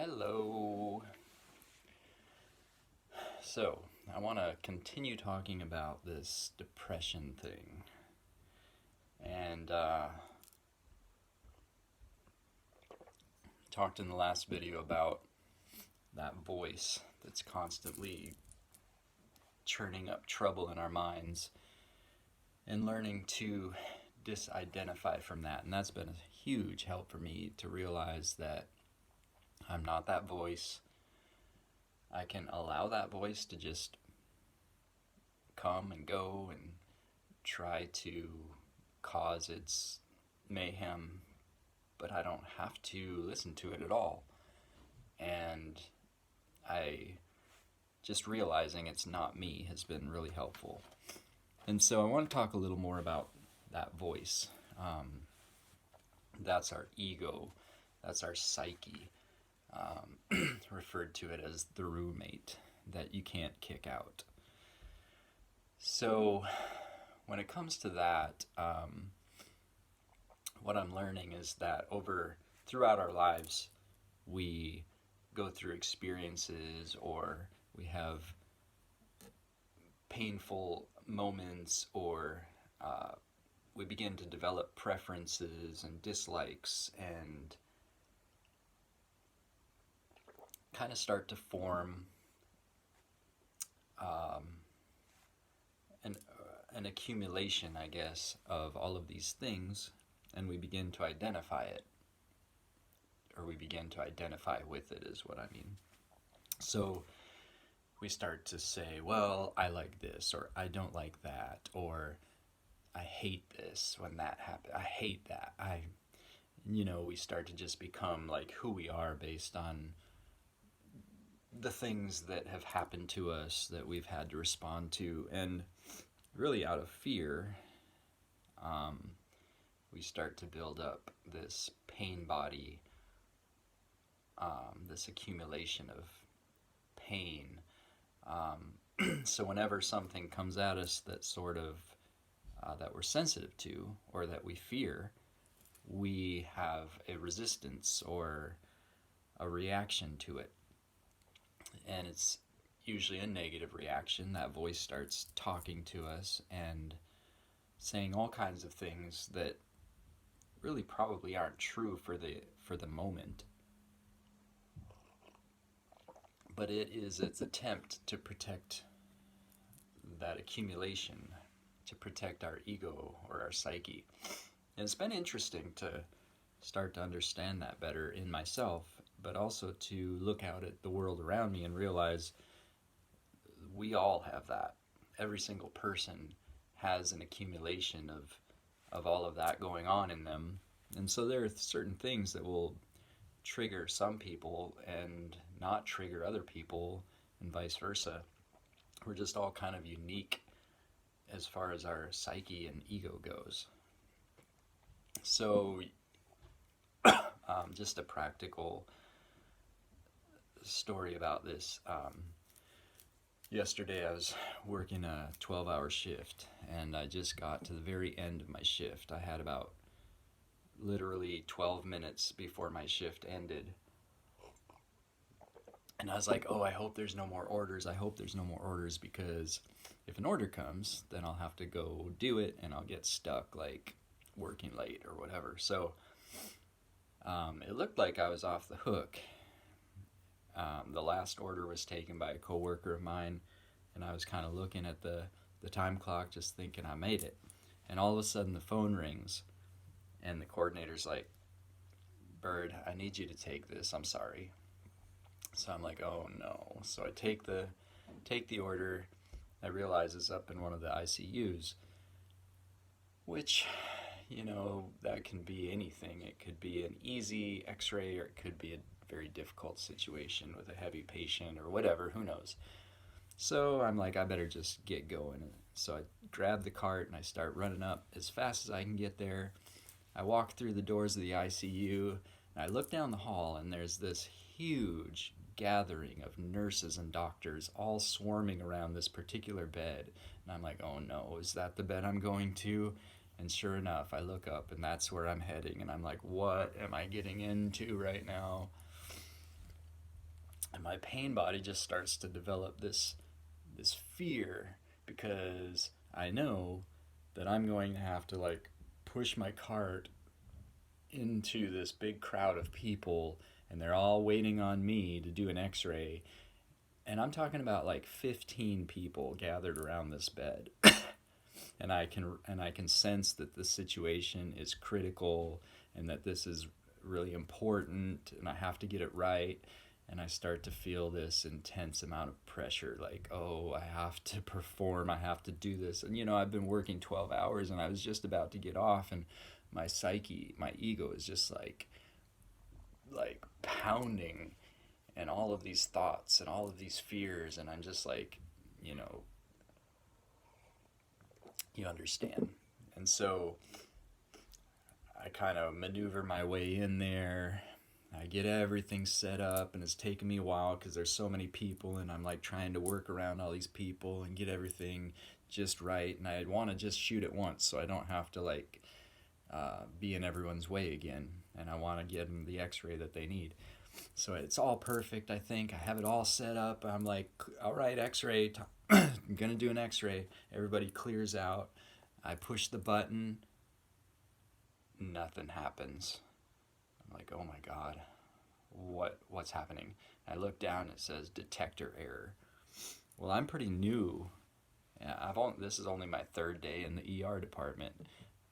Hello. So, I want to continue talking about this depression thing. And talked in the last video about that voice that's constantly churning up trouble in our minds and learning to disidentify from that. And that's been a huge help for me to realize that I'm not that voice. I can allow that voice to just come and go and try to cause its mayhem, but I don't have to listen to it at all. And I just realizing it's not me has been really helpful. And so I want to talk a little more about that voice. That's our ego, that's our psyche. Referred to it as the roommate that you can't kick out. So when it comes to that, what I'm learning is that throughout our lives, we go through experiences or we have painful moments or we begin to develop preferences and dislikes and kind of start to form an accumulation, I guess, of all of these things, and we begin to identify it, or we begin to identify with it is what I mean. So we start to say, well, I like this, or I don't like that, or I hate this when that happened. I hate that. We start to just become like who we are based on the things that have happened to us that we've had to respond to, and really out of fear, we start to build up this pain body, this accumulation of pain. So whenever something comes at us that sort of that we're sensitive to or that we fear, we have a resistance or a reaction to it. And it's usually a negative reaction. That voice starts talking to us and saying all kinds of things that really probably aren't true for the moment. But it is its attempt to protect that accumulation, to protect our ego or our psyche. And it's been interesting to start to understand that better in myself, but also to look out at the world around me and realize we all have that. Every single person has an accumulation of all of that going on in them. And so there are certain things that will trigger some people and not trigger other people, and vice versa. We're just all kind of unique as far as our psyche and ego goes. So just a practical story about this. Yesterday I was working a 12-hour shift, and I just got to the very end of my shift. I had about literally 12 minutes before my shift ended. And I was like, oh, I hope there's no more orders. I hope there's no more orders, because if an order comes, then I'll have to go do it, and I'll get stuck, like, working late or whatever. So it looked like I was off the hook. The last order was taken by a coworker of mine, and I was kind of looking at the time clock, just thinking I made it. And all of a sudden the phone rings, and the coordinator's like, Bird, I need you to take this. I'm sorry. So I'm like, oh no. So I take the order. I realize it's up in one of the ICUs, which, that can be anything. It could be an easy x-ray, or it could be a very difficult situation with a heavy patient or whatever, who knows. So I'm like, I better just get going. So I grab the cart and I start running up as fast as I can get there. I walk through the doors of the ICU, and I look down the hall, and there's this huge gathering of nurses and doctors all swarming around this particular bed. And I'm like, oh no, is that the bed I'm going to? And sure enough, I look up, and that's where I'm heading. And I'm like, what am I getting into right now? And my pain body just starts to develop this fear, because I know that I'm going to have to like push my cart into this big crowd of people, and they're all waiting on me to do an x-ray. And I'm talking about like 15 people gathered around this bed. And I can sense that the situation is critical, and that this is really important, and I have to get it right. And I start to feel this intense amount of pressure, like, oh, I have to perform, I have to do this. And I've been working 12 hours, and I was just about to get off, and my psyche, my ego is just like pounding, and all of these thoughts and all of these fears, and I'm just like, you understand. And so I kind of maneuver my way in there. I get everything set up, and it's taken me a while because there's so many people, and I'm like trying to work around all these people and get everything just right. And I want to just shoot it once so I don't have to like be in everyone's way again. And I want to get them the x-ray that they need. So it's all perfect, I think. I have it all set up. I'm like, all right, x-ray. I'm going to do an x-ray. Everybody clears out. I push the button. Nothing happens. I'm like, oh my God, what's happening? I look down, it says detector error. Well, I'm pretty new. This is only my third day in the ER department.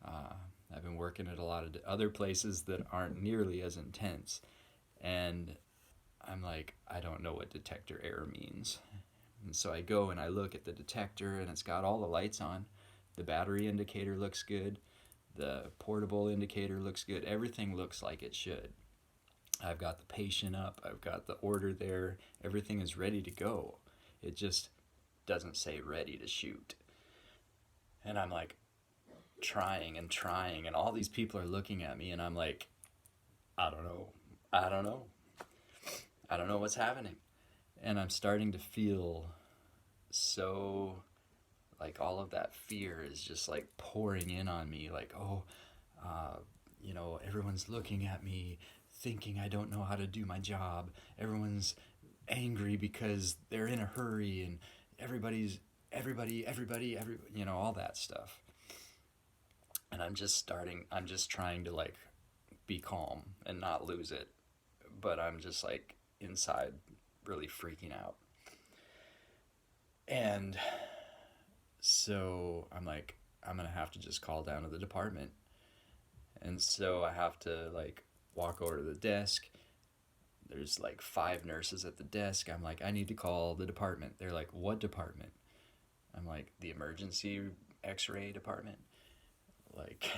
I've been working at a lot of other places that aren't nearly as intense. And I'm like, I don't know what detector error means. And so I go and I look at the detector, and it's got all the lights on. The battery indicator looks good. The portable indicator looks good. Everything looks like it should. I've got the patient up. I've got the order there. Everything is ready to go. It just doesn't say ready to shoot. And I'm like trying and trying, and all these people are looking at me, and I'm like, I don't know. I don't know what's happening. And I'm starting to feel so, like, all of that fear is just like pouring in on me, like, oh, everyone's looking at me thinking I don't know how to do my job. Everyone's angry because they're in a hurry, and everybody, all that stuff. And I'm just trying to like be calm and not lose it, but I'm just like inside really freaking out. And so I'm like, I'm gonna have to just call down to the department. And so I have to like walk over to the desk. There's like 5 nurses at the desk. I'm like, I need to call the department. They're like, what department? I'm like, the emergency x-ray department. Like,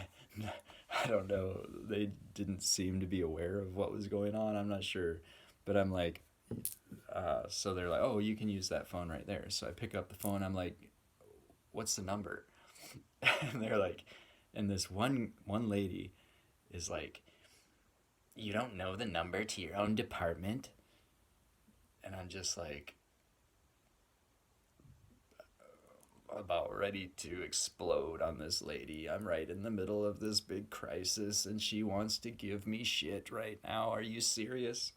I don't know. They didn't seem to be aware of what was going on. I'm not sure. But I'm like, so they're like, oh, you can use that phone right there. So I pick up the phone. I'm like, what's the number? And they're like, and this one lady is like, you don't know the number to your own department? And I'm just like, about ready to explode on this lady. I'm right in the middle of this big crisis, and she wants to give me shit right now. Are you serious?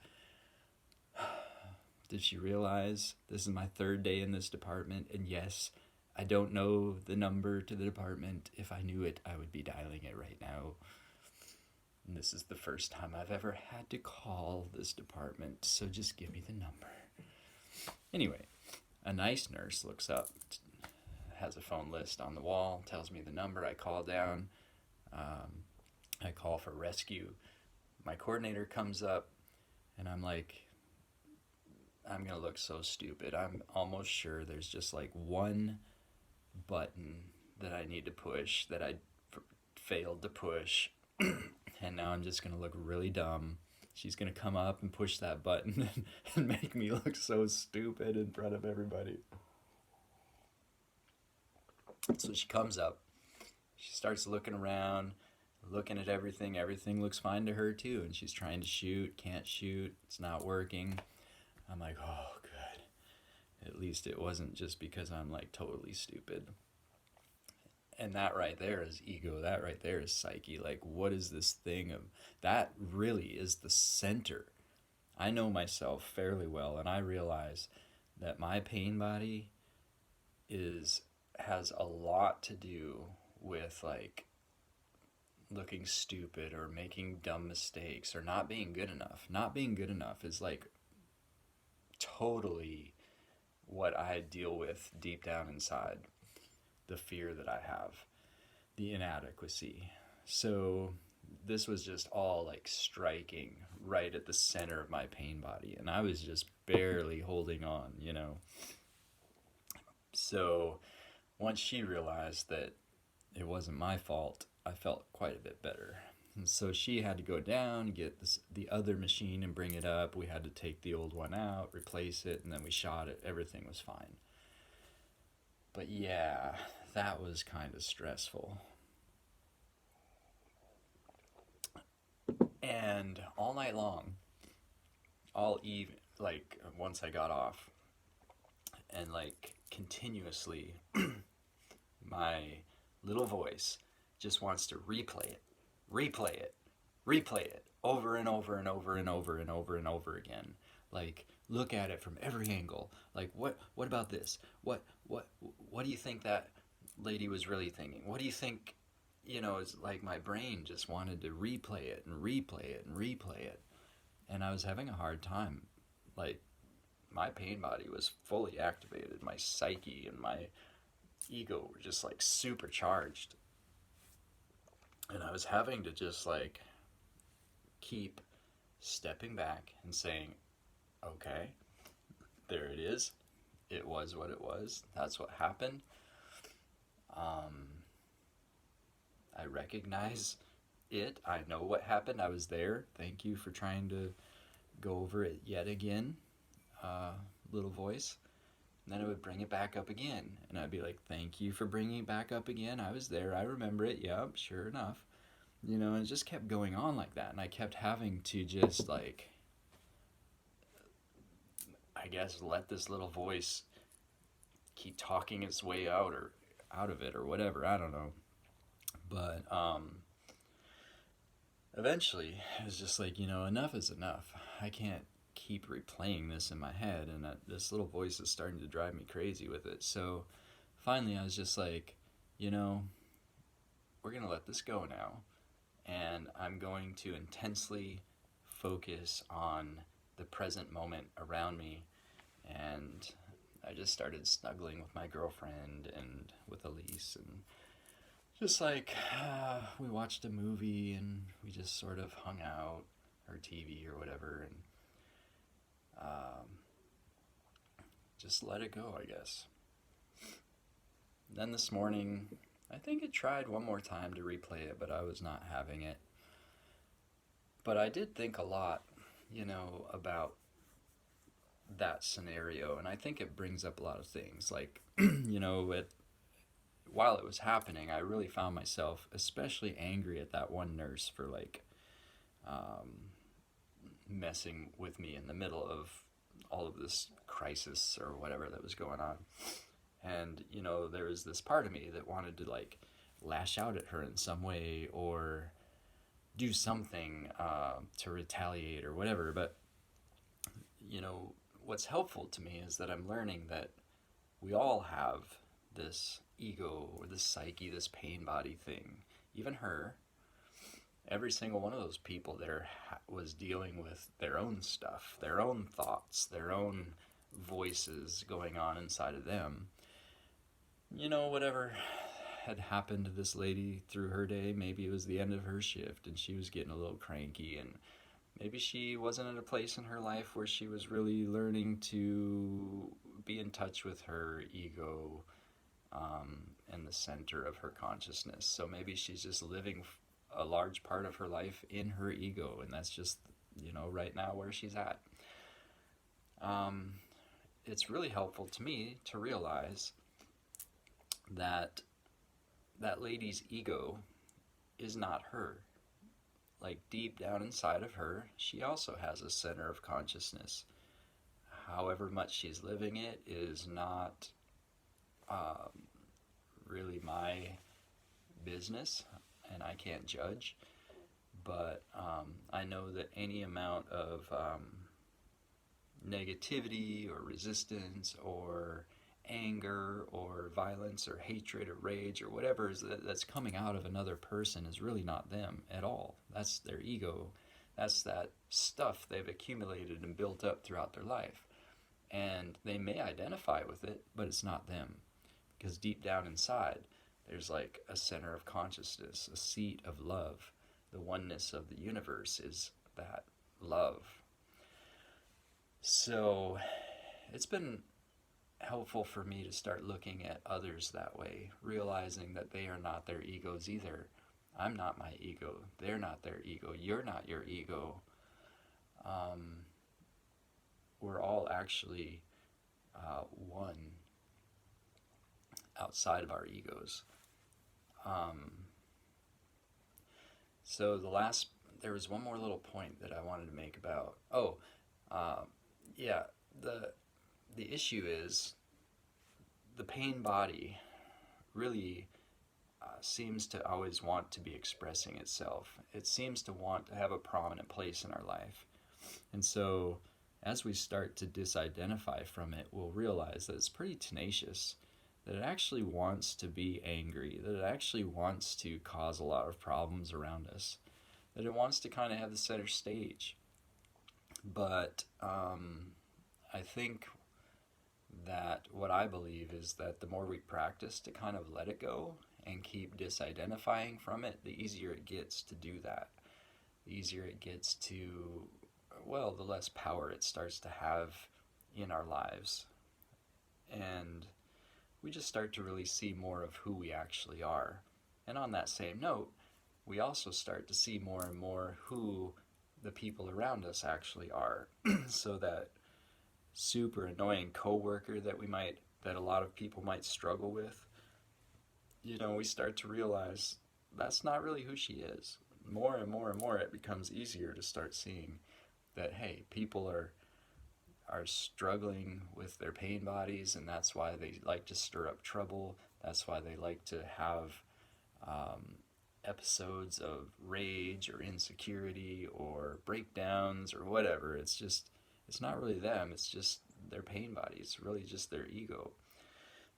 Did she realize this is my 3rd day in this department? And yes, I don't know the number to the department. If I knew it, I would be dialing it right now. And this is the first time I've ever had to call this department, so just give me the number. Anyway, a nice nurse looks up, has a phone list on the wall, tells me the number. I call down. I call for rescue. My coordinator comes up, and I'm like, I'm going to look so stupid. I'm almost sure there's just like one button that I need to push that I failed to push. And now I'm just going to look really dumb. She's going to come up and push that button and make me look so stupid in front of everybody. So she comes up. She starts looking around, looking at everything. Everything looks fine to her too. And she's trying to shoot, can't shoot. It's not working. I'm like, oh, good. At least it wasn't just because I'm like totally stupid. And that right there is ego. That right there is psyche. Like, what is this thing of that really is the center. I know myself fairly well, and I realize that my pain body is has a lot to do with like looking stupid or making dumb mistakes or not being good enough. Not being good enough is like totally what I deal with deep down inside. The fear that I have, the inadequacy. So this was just all like striking right at the center of my pain body, and I was just barely holding on, you know. So once she realized that it wasn't my fault, I felt quite a bit better. And so she had to go down, get the other machine and bring it up. We had to take the old one out, replace it, and then we shot it. Everything was fine. But yeah, that was kind of stressful. And all night long, all eve, like once I got off, and like continuously, my little voice just wants to replay it, replay it over and over and over and over and over and over again. Like, look at it from every angle. Like, what about this? What do you think that lady was really thinking? What do you think? You know, it's like my brain just wanted to replay it and replay it and replay it, and I was having a hard time. Like, my pain body was fully activated. My psyche and my ego were just like supercharged, and I was having to just like keep stepping back and saying, okay, there it is. It was what it was. That's what happened. I recognize it. I know what happened. I was there. Thank you for trying to go over it yet again, little voice. And then it would bring it back up again. And I'd be like, thank you for bringing it back up again. I was there. I remember it. Yep, sure enough. You know, and it just kept going on like that. And I kept having to just like, I guess, let this little voice keep talking its way out or out of it or whatever. I don't know. But eventually it was just like, you know, enough is enough. I can't keep replaying this in my head, and this little voice is starting to drive me crazy with it. So finally I was just like, you know, we're going to let this go now, and I'm going to intensely focus on the present moment around me. And I just started snuggling with my girlfriend and with Elise, and just like we watched a movie and we just sort of hung out, or TV or whatever, and just let it go, I guess. Then this morning, I think it tried one more time to replay it, but I was not having it. But I did think a lot, you know, about that scenario, and I think it brings up a lot of things. Like, you know, while it was happening, I really found myself especially angry at that one nurse for like messing with me in the middle of all of this crisis or whatever that was going on. And, you know, there was this part of me that wanted to like lash out at her in some way or do something to retaliate or whatever. But, you know, what's helpful to me is that I'm learning that we all have this ego or this psyche, this pain body thing. Even her, every single one of those people there was dealing with their own stuff, their own thoughts, their own voices going on inside of them. You know, whatever had happened to this lady through her day, maybe it was the end of her shift and she was getting a little cranky, and maybe she wasn't at a place in her life where she was really learning to be in touch with her ego in the center of her consciousness. So maybe she's just living a large part of her life in her ego, and that's just, you know, right now where she's at. It's really helpful to me to realize that that lady's ego is not her. Like, deep down inside of her, she also has a center of consciousness. However much she's living it is not really my business, and I can't judge. But I know that any amount of negativity or resistance or anger or violence or hatred or rage or whatever that's coming out of another person is really not them at all. That's their ego. That's that stuff they've accumulated and built up throughout their life. And they may identify with it, but it's not them. Because deep down inside, there's like a center of consciousness, a seat of love. The oneness of the universe is that love. So it's been helpful for me to start looking at others that way, realizing that they are not their egos either. I'm not my ego. They're not their ego. You're not your ego. We're all actually one outside of our egos. So there was one more little point that I wanted to make about, yeah, the issue is the pain body really seems to always want to be expressing itself. It seems to want to have a prominent place in our life. And so as we start to disidentify from it, we'll realize that it's pretty tenacious, that it actually wants to be angry, that it actually wants to cause a lot of problems around us, that it wants to kind of have the center stage. But I think that what I believe is that the more we practice to kind of let it go and keep disidentifying from it, the easier it gets to do that. The easier it gets to, well, the less power it starts to have in our lives. And we just start to really see more of who we actually are. And on that same note, we also start to see more and more who the people around us actually are. So that super annoying coworker that a lot of people might struggle with, we start to realize that's not really who she is. More and more and more, it becomes easier to start seeing that, hey, people are struggling with their pain bodies, and that's why they like to stir up trouble. That's why they like to have episodes of rage or insecurity or breakdowns or whatever. It's not really them. It's just their pain body. It's really just their ego.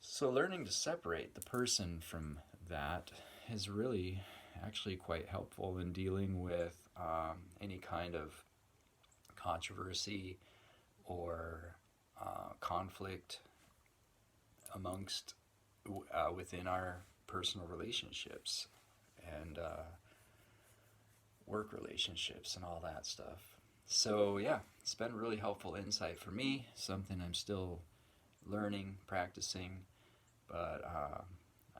So learning to separate the person from that is really actually quite helpful in dealing with any kind of controversy or conflict within our personal relationships and work relationships and all that stuff. So yeah, it's been really helpful insight for me, something I'm still learning, practicing, but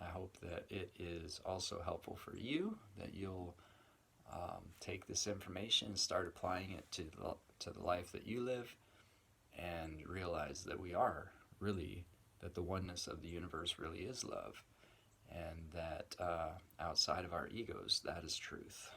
I hope that it is also helpful for you, that you'll take this information and start applying it to the life that you live, and realize that that the oneness of the universe really is love, and that outside of our egos, that is truth.